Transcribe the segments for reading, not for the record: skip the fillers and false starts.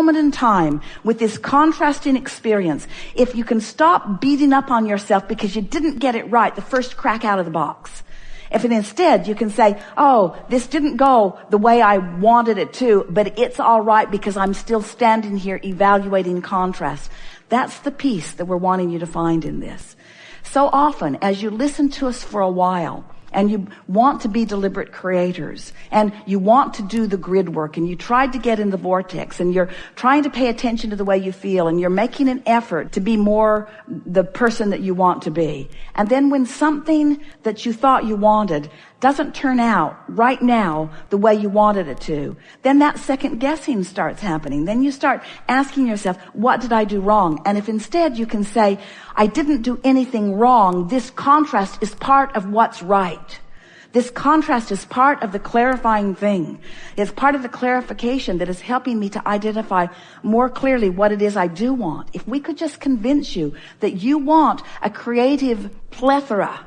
moment in time with this contrasting experience, if you can stop beating up on yourself because you didn't get it right the first crack out of the box, if instead you can say, oh, this didn't go the way I wanted it to, but it's all right because I'm still standing here evaluating contrast. That's the peace that we're wanting you to find in this. So often, as you listen to us for a while, and you want to be deliberate creators, and you want to do the grid work, and you tried to get in the vortex, and you're trying to pay attention to the way you feel, and you're making an effort to be more the person that you want to be. And then when something that you thought you wanted doesn't turn out right now the way you wanted it to, then that second guessing starts happening. Then you start asking yourself, what did I do wrong? And if instead you can say, I didn't do anything wrong, this contrast is part of what's right. This contrast is part of the clarifying thing. It's part of the clarification that is helping me to identify more clearly what it is I do want. If we could just convince you that you want a creative plethora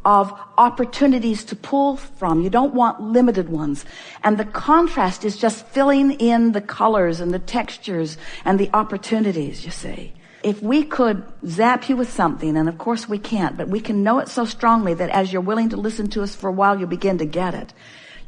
of opportunities to pull from. You don't want limited ones. And the contrast is just filling in the colors and the textures and the opportunities, you see. If we could zap you with something, and of course we can't, but we can know it so strongly that as you're willing to listen to us for a while, you'll begin to get it.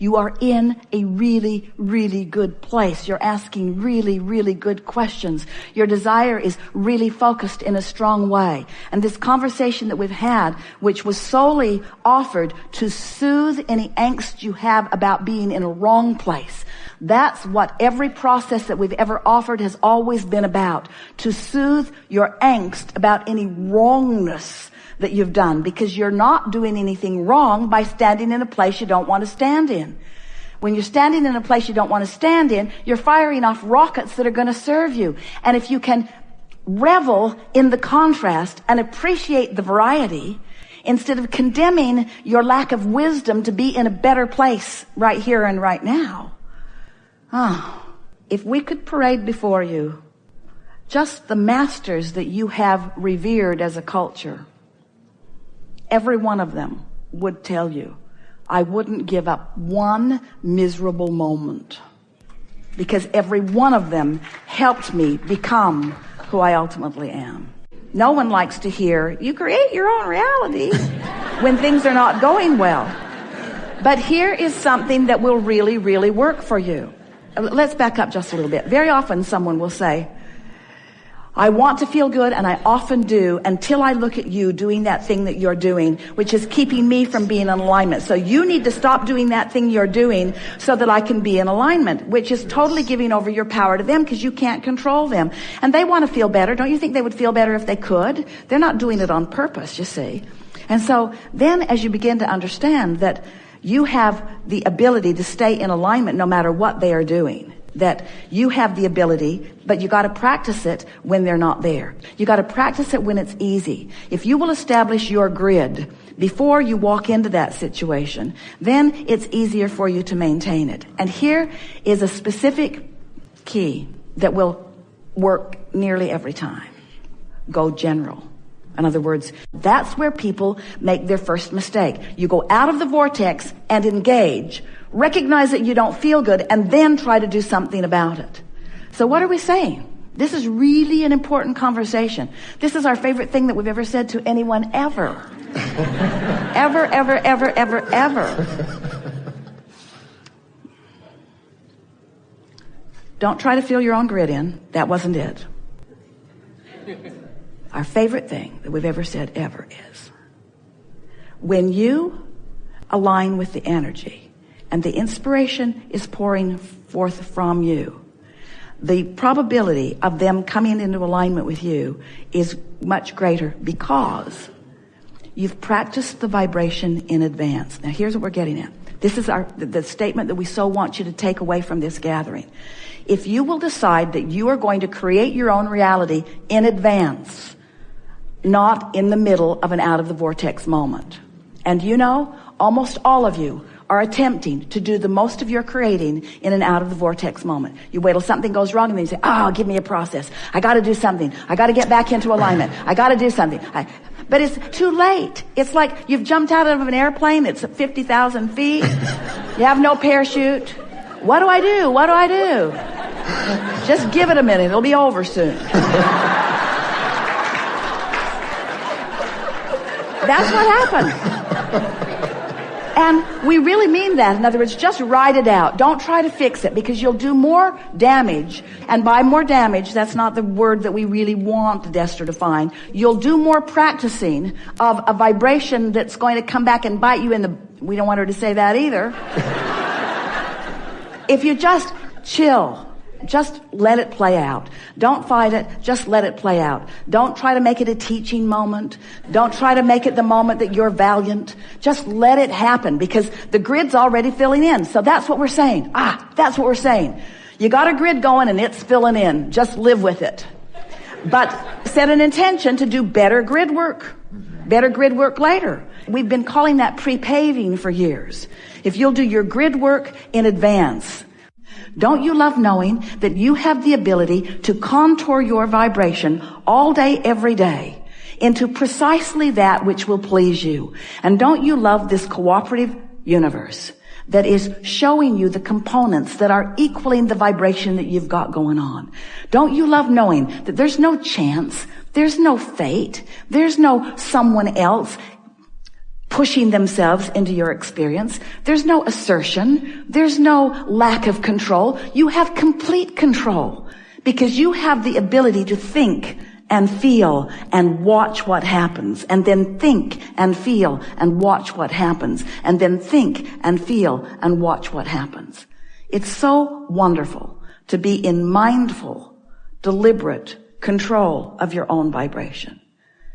You are in a really, really good place. You're asking really, really good questions. Your desire is really focused in a strong way. And this conversation that we've had, which was solely offered to soothe any angst you have about being in a wrong place, that's what every process that we've ever offered has always been about. To soothe your angst about any wrongness that you've done, because you're not doing anything wrong by standing in a place you don't want to stand in. When you're standing in a place you don't want to stand in, you're firing off rockets that are going to serve you. And if you can revel in the contrast and appreciate the variety, instead of condemning your lack of wisdom to be in a better place right here and right now, if we could parade before you just the masters that you have revered as a culture, every one of them would tell you, I wouldn't give up one miserable moment, because every one of them helped me become who I ultimately am. No one likes to hear, you create your own reality when things are not going well. But here is something that will really, really work for you. Let's back up just a little bit. Very often someone will say, I want to feel good, and I often do, until I look at you doing that thing that you're doing, which is keeping me from being in alignment. So you need to stop doing that thing you're doing so that I can be in alignment, which is totally giving over your power to them, because you can't control them. And they want to feel better. Don't you think they would feel better if they could? They're not doing it on purpose, you see. And so then as you begin to understand that you have the ability to stay in alignment no matter what they are doing, that you have the ability, but you got to practice it when they're not there. You got to practice it when it's easy. If you will establish your grid before you walk into that situation, then it's easier for you to maintain it. And here is a specific key that will work nearly every time. Go general. In other words, that's where people make their first mistake. You go out of the vortex and engage, recognize that you don't feel good, and then try to do something about it. So what are we saying? This is really an important conversation. This is our favorite thing that we've ever said to anyone ever. Ever, ever, ever, ever, ever. Don't try to fill your own grid in. That wasn't it. Our favorite thing that we've ever said ever is, when you align with the energy and the inspiration is pouring forth from you, the probability of them coming into alignment with you is much greater, because you've practiced the vibration in advance. Now here's what we're getting at. This is the statement that we so want you to take away from this gathering. If you will decide that you are going to create your own reality in advance, not in the middle of an out of the vortex moment. And you know, almost all of you are attempting to do the most of your creating in an out of the vortex moment. You wait till something goes wrong and then you say, give me a process. I got to do something. I got to get back into alignment. I got to do something. But it's too late. It's like you've jumped out of an airplane. It's at 50,000 feet. You have no parachute. What do I do? What do I do? Just give it a minute. It'll be over soon. That's what happens. And we really mean that. In other words, just write it out. Don't try to fix it, because you'll do more damage. And by more damage, that's not the word that we really want Dester to find. You'll do more practicing of a vibration that's going to come back and bite you in the... We don't want her to say that either. If you just chill, just let it play out. Don't fight it. Just let it play out. Don't try to make it a teaching moment. Don't try to make it the moment that you're valiant. Just let it happen, because the grid's already filling in. So that's what we're saying. That's what we're saying. You got a grid going and it's filling in. Just live with it. But set an intention to do better grid work. Better grid work later. We've been calling that pre-paving for years. If you'll do your grid work in advance. Don't you love knowing that you have the ability to contour your vibration all day, every day into precisely that which will please you? And don't you love this cooperative universe that is showing you the components that are equaling the vibration that you've got going on? Don't you love knowing that there's no chance, there's no fate, there's no someone else pushing themselves into your experience? There's no assertion. There's no lack of control. You have complete control, because you have the ability to think and feel and watch what happens, and then think and feel and watch what happens, and then think and feel and watch what happens. It's so wonderful to be in mindful, deliberate control of your own vibration.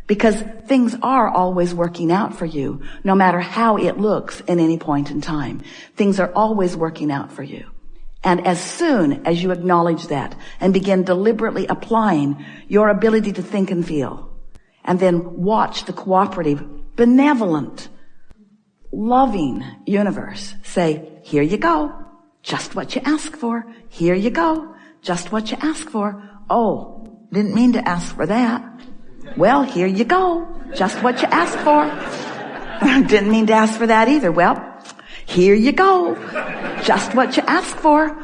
Because things are always working out for you, no matter how it looks at any point in time. Things are always working out for you. And as soon as you acknowledge that and begin deliberately applying your ability to think and feel, and then watch the cooperative, benevolent, loving universe say, here you go, just what you ask for. Here you go, just what you ask for. Oh, didn't mean to ask for that. Well, here you go. Just what you asked for. Didn't mean to ask for that either. Well, here you go. Just what you asked for.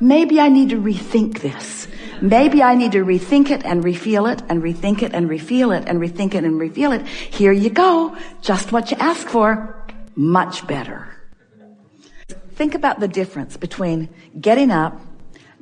Maybe I need to rethink this. Maybe I need to rethink it and refeel it and rethink it and refeel it and rethink it and refeel it. Here you go. Just what you asked for. Much better. Think about the difference between getting up,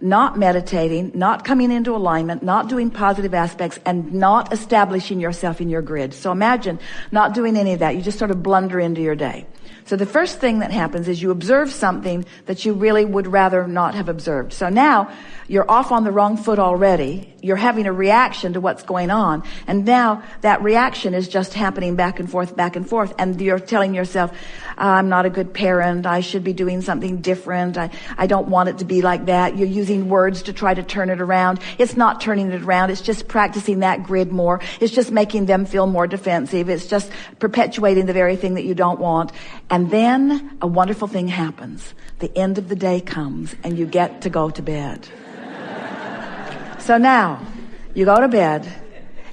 not meditating, not coming into alignment, not doing positive aspects, and not establishing yourself in your grid. So imagine not doing any of that. You just sort of blunder into your day. So the first thing that happens is you observe something that you really would rather not have observed. So now you're off on the wrong foot already. You're having a reaction to what's going on. And now that reaction is just happening back and forth, back and forth. And you're telling yourself, I'm not a good parent. I should be doing something different. I don't want it to be like that. You're using words to try to turn it around. It's not turning it around. It's just practicing that grid more. It's just making them feel more defensive. It's just perpetuating the very thing that you don't want. And then a wonderful thing happens. The end of the day comes and you get to go to bed. So now you go to bed,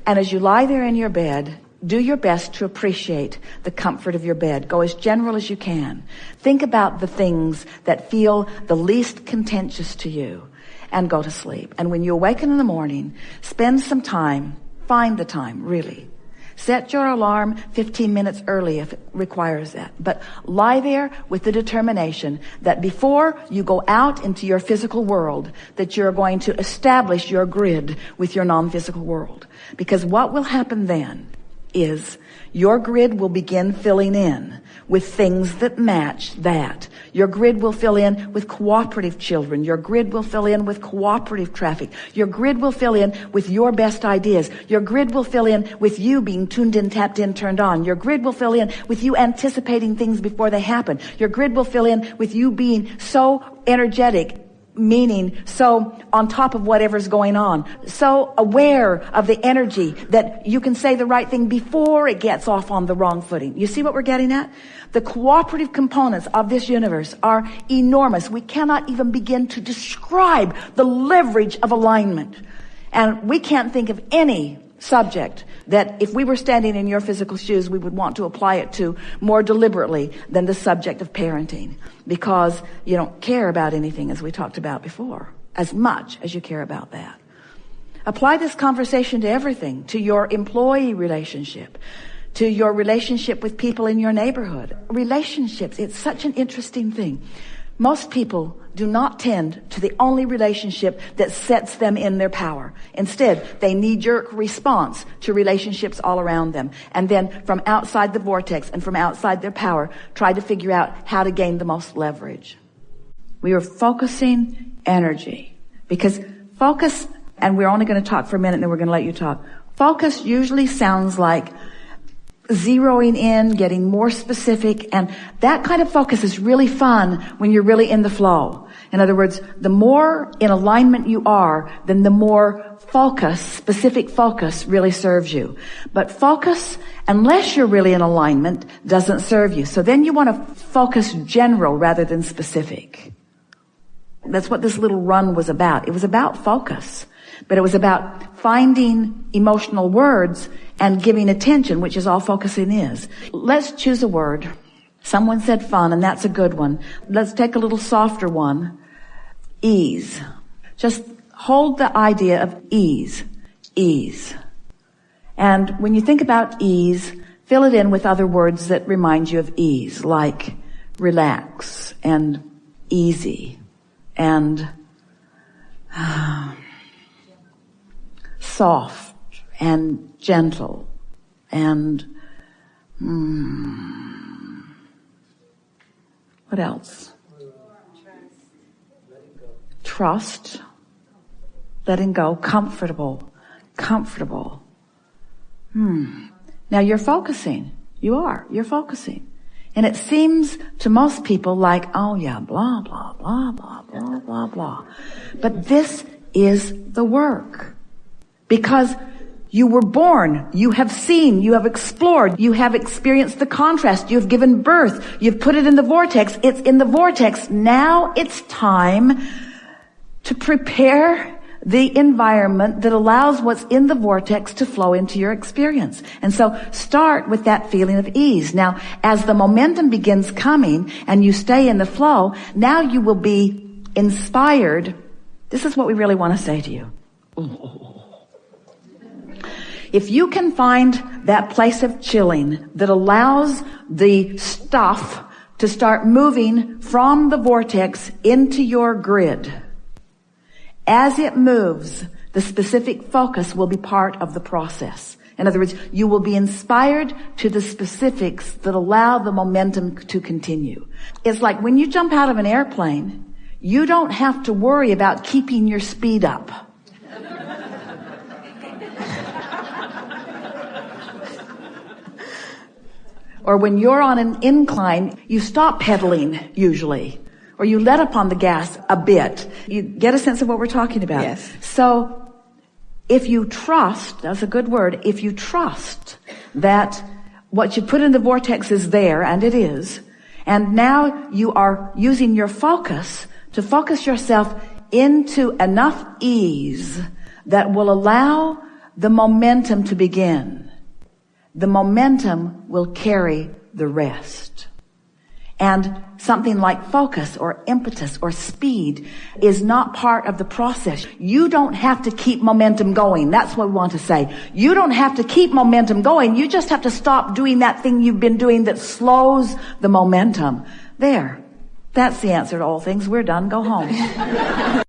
and as you lie there in your bed, do your best to appreciate the comfort of your bed. Go as general as you can. Think about the things that feel the least contentious to you and go to sleep. And when you awaken in the morning, spend some time, find the time, really. Set your alarm 15 minutes early if it requires that. But lie there with the determination that before you go out into your physical world, that you're going to establish your grid with your non-physical world. Because what will happen then is your grid will begin filling in with things that match that. Your grid will fill in with cooperative children. Your grid will fill in with cooperative traffic. Your grid will fill in with your best ideas. Your grid will fill in with you being tuned in, tapped in, turned on. Your grid will fill in with you anticipating things before they happen. Your grid will fill in with you being so energetic, meaning so on top of whatever's going on, so aware of the energy that you can say the right thing before it gets off on the wrong footing. You see what we're getting at? The cooperative components of this universe are enormous. We cannot even begin to describe the leverage of alignment. And we can't think of any subject that if we were standing in your physical shoes, we would want to apply it to more deliberately than the subject of parenting, because you don't care about anything, as we talked about before. as much as you care about that. Apply this conversation to everything, to your employee relationship, to your relationship with people in your neighborhood. Relationships, it's such an interesting thing. Most people do not tend to the only relationship that sets them in their power. Instead, they knee-jerk response to relationships all around them. And then from outside the vortex and from outside their power, try to figure out how to gain the most leverage. We are focusing energy. Because focus, and we're only going to talk for a minute and then we're going to let you talk. Focus usually sounds like zeroing in, getting more specific, and that kind of focus is really fun when you're really in the flow. In other words, the more in alignment you are, then the more focus, specific focus, really serves you. But focus, unless you're really in alignment, doesn't serve you. So then you want to focus general rather than specific. That's what this little run was about. It was about focus, but it was about finding emotional words and giving attention, which is all focusing is. Let's choose a word. Someone said fun, and that's a good one. Let's take a little softer one. Ease. Just hold the idea of ease. Ease. And when you think about ease, fill it in with other words that remind you of ease, like relax and easy and soft and gentle and what else? Trust, letting go, comfortable. Now you're focusing. You're focusing. And it seems to most people like, oh yeah, blah, blah, blah, blah, blah, blah, blah. But this is the work. Because you were born, you have seen, you have explored, you have experienced the contrast, you have given birth, you've put it in the vortex, it's in the vortex. Now it's time to prepare the environment that allows what's in the vortex to flow into your experience. And so start with that feeling of ease. Now, as the momentum begins coming and you stay in the flow, now you will be inspired. This is what we really want to say to you. If you can find that place of chilling that allows the stuff to start moving from the vortex into your grid, as it moves, the specific focus will be part of the process. In other words, you will be inspired to the specifics that allow the momentum to continue. It's like when you jump out of an airplane, you don't have to worry about keeping your speed up. Or when you're on an incline, you stop pedaling usually. Or you let up on the gas a bit. You get a sense of what we're talking about. Yes. So if you trust, that's a good word, if you trust that what you put in the vortex is there, and it is, and now you are using your focus to focus yourself into enough ease that will allow the momentum to begin. The momentum will carry the rest. And something like focus or impetus or speed is not part of the process. You don't have to keep momentum going. That's what we want to say. You don't have to keep momentum going. You just have to stop doing that thing you've been doing that slows the momentum. There. That's the answer to all things. We're done. Go home.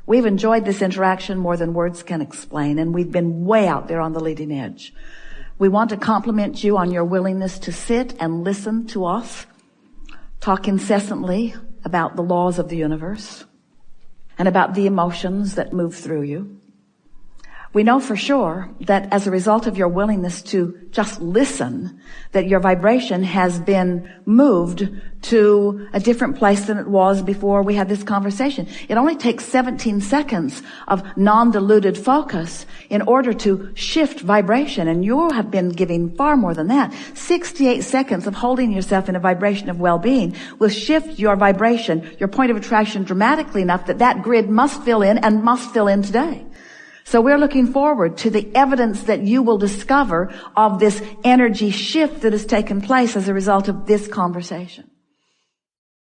We've enjoyed this interaction more than words can explain, and we've been way out there on the leading edge. We want to compliment you on your willingness to sit and listen to us talk incessantly about the laws of the universe and about the emotions that move through you. We know for sure that as a result of your willingness to just listen, that your vibration has been moved to a different place than it was before we had this conversation. It only takes 17 seconds of non-diluted focus in order to shift vibration, and you have been giving far more than that. 68 seconds of holding yourself in a vibration of well-being will shift your vibration, your point of attraction dramatically enough that that grid must fill in and must fill in today. So we're looking forward to the evidence that you will discover of this energy shift that has taken place as a result of this conversation.